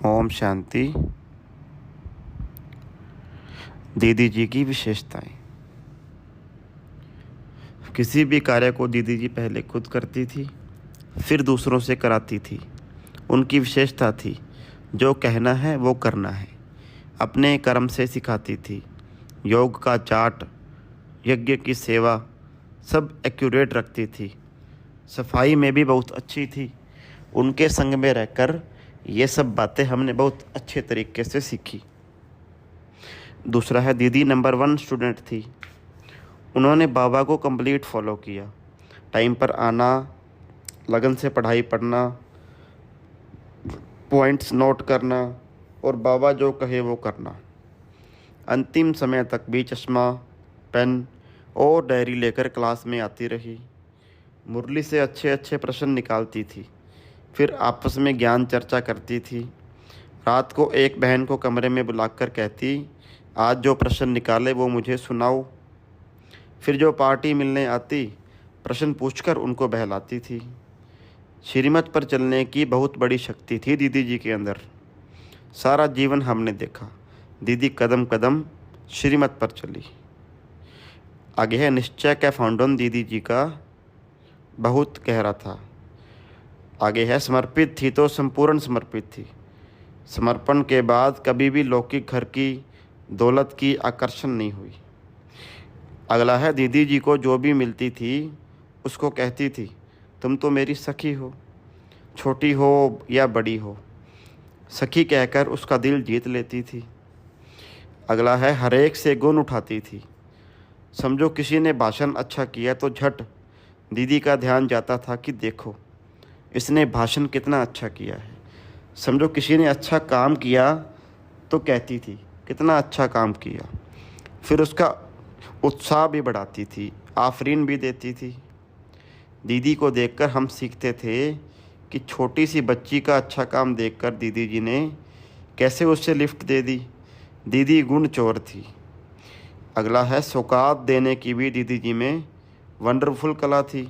ओम शांति। दीदी जी की विशेषताएं। किसी भी कार्य को दीदी जी पहले खुद करती थी, फिर दूसरों से कराती थी। उनकी विशेषता थी, जो कहना है वो करना है। अपने कर्म से सिखाती थी। योग का चार्ट, यज्ञ की सेवा, सब एक्यूरेट रखती थी। सफाई में भी बहुत अच्छी थी। उनके संग में रहकर ये सब बातें हमने बहुत अच्छे तरीके से सीखी। दूसरा है, दीदी नंबर 1 स्टूडेंट थी। उन्होंने बाबा को कंप्लीट फॉलो किया। टाइम पर आना, लगन से पढ़ाई पढ़ना, पॉइंट्स नोट करना और बाबा जो कहे वो करना। अंतिम समय तक भी चश्मा, पेन और डायरी लेकर क्लास में आती रही। मुरली से अच्छे अच्छे प्रश्न निकालती थी, फिर आपस में ज्ञान चर्चा करती थी। रात को एक बहन को कमरे में बुलाकर कहती, आज जो प्रश्न निकाले वो मुझे सुनाओ। फिर जो पार्टी मिलने आती, प्रश्न पूछकर उनको बहलाती थी। श्रीमत पर चलने की बहुत बड़ी शक्ति थी दीदी जी के अंदर। सारा जीवन हमने देखा, दीदी कदम कदम श्रीमत पर चली। आगे है, निश्चय का फाउंडेशन दीदी जी का बहुत गहरा था। आगे है, समर्पित थी तो संपूर्ण समर्पित थी। समर्पण के बाद कभी भी लौकिक घर की दौलत की आकर्षण नहीं हुई। अगला है, दीदी जी को जो भी मिलती थी उसको कहती थी, तुम तो मेरी सखी हो, छोटी हो या बड़ी हो। सखी कहकर उसका दिल जीत लेती थी। अगला है, हर एक से गुण उठाती थी। समझो किसी ने भाषण अच्छा किया तो झट दीदी का ध्यान जाता था कि देखो इसने भाषण कितना अच्छा किया है। समझो किसी ने अच्छा काम किया तो कहती थी कितना अच्छा काम किया। फिर उसका उत्साह भी बढ़ाती थी, आफरीन भी देती थी। दीदी को देखकर हम सीखते थे कि छोटी सी बच्ची का अच्छा काम देखकर दीदी जी ने कैसे उससे लिफ्ट दे दी। दीदी गुण चोर थी। अगला है, सौगात देने की भी दीदी जी में वंडरफुल कला थी।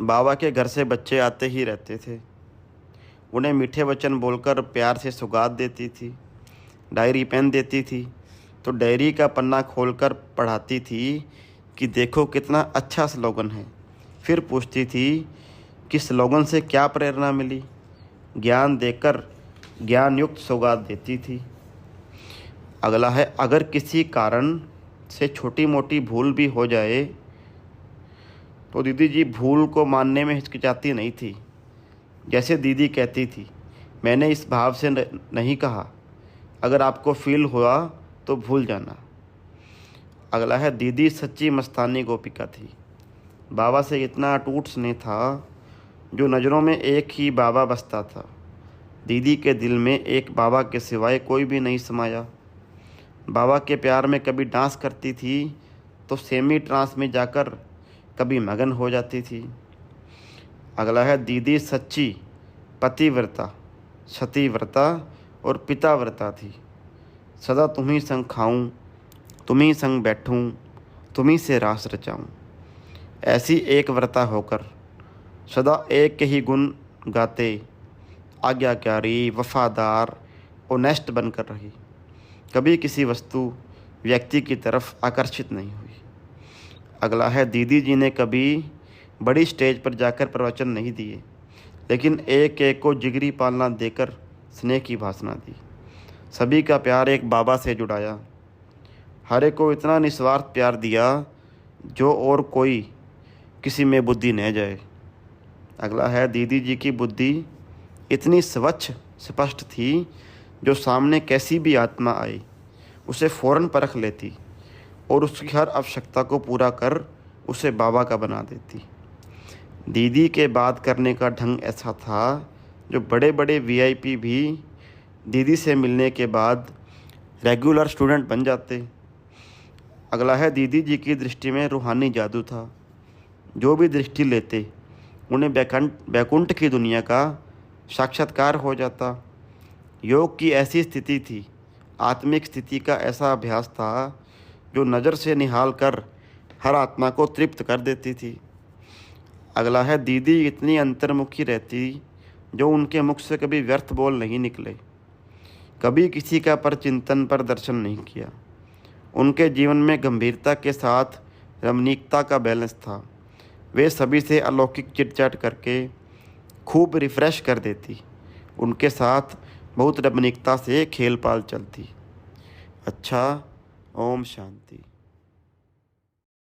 बाबा के घर से बच्चे आते ही रहते थे। उन्हें मीठे वचन बोलकर प्यार से सौगात देती थी। डायरी पेन देती थी तो डायरी का पन्ना खोलकर पढ़ाती थी कि देखो कितना अच्छा स्लोगन है। फिर पूछती थी कि स्लोगन से क्या प्रेरणा मिली। ज्ञान देकर ज्ञान युक्त सौगात देती थी। अगला है, अगर किसी कारण से छोटी मोटी भूल भी हो जाए तो दीदी जी भूल को मानने में हिचकिचाती नहीं थी। जैसे दीदी कहती थी, मैंने इस भाव से नहीं कहा, अगर आपको फील हुआ तो भूल जाना। अगला है, दीदी सच्ची मस्तानी गोपिका थी। बाबा से इतना अटूट स्नेह था, जो नज़रों में एक ही बाबा बसता था। दीदी के दिल में एक बाबा के सिवाय कोई भी नहीं समाया। बाबा के प्यार में कभी डांस करती थी तो सेमी ट्रांस में जाकर कभी मगन हो जाती थी। अगला है, दीदी सच्ची पतिव्रता, सतीव्रता और पिताव्रता थी। सदा तुम्ही संग खाऊं, तुम्ही संग बैठूं, तुम्ही से रास रचाऊं। ऐसी एक व्रता होकर सदा एक के ही गुण गाते, आज्ञाकारी, वफादार, ओनेस्ट बनकर रही। कभी किसी वस्तु, व्यक्ति की तरफ आकर्षित नहीं हुई। अगला है, दीदी जी ने कभी बड़ी स्टेज पर जाकर प्रवचन नहीं दिए, लेकिन एक एक को जिगरी पालना देकर स्नेह की भाषणा दी। सभी का प्यार एक बाबा से जुड़ाया। हर एक को इतना निस्वार्थ प्यार दिया जो और कोई किसी में बुद्धि न जाए। अगला है, दीदी जी की बुद्धि इतनी स्वच्छ स्पष्ट थी, जो सामने कैसी भी आत्मा आए उसे फ़ौरन परख लेती और उसकी हर आवश्यकता को पूरा कर उसे बाबा का बना देती। दीदी के बात करने का ढंग ऐसा था, जो बड़े बड़े वीआईपी भी दीदी से मिलने के बाद रेगुलर स्टूडेंट बन जाते। अगला है, दीदी जी की दृष्टि में रूहानी जादू था। जो भी दृष्टि लेते उन्हें बैकुंठ की दुनिया का साक्षात्कार हो जाता। योग की ऐसी स्थिति थी, आत्मिक स्थिति का ऐसा अभ्यास था, जो नज़र से निहाल कर हर आत्मा को तृप्त कर देती थी। अगला है, दीदी इतनी अंतर्मुखी रहती, जो उनके मुख से कभी व्यर्थ बोल नहीं निकले, कभी किसी का परचिंतन पर दर्शन नहीं किया। उनके जीवन में गंभीरता के साथ रमणीकता का बैलेंस था। वे सभी से अलौकिक चिटचाट करके खूब रिफ़्रेश कर देती। उनके साथ बहुत रमणीकता से खेल पाल चलती। अच्छा, ओम शांति।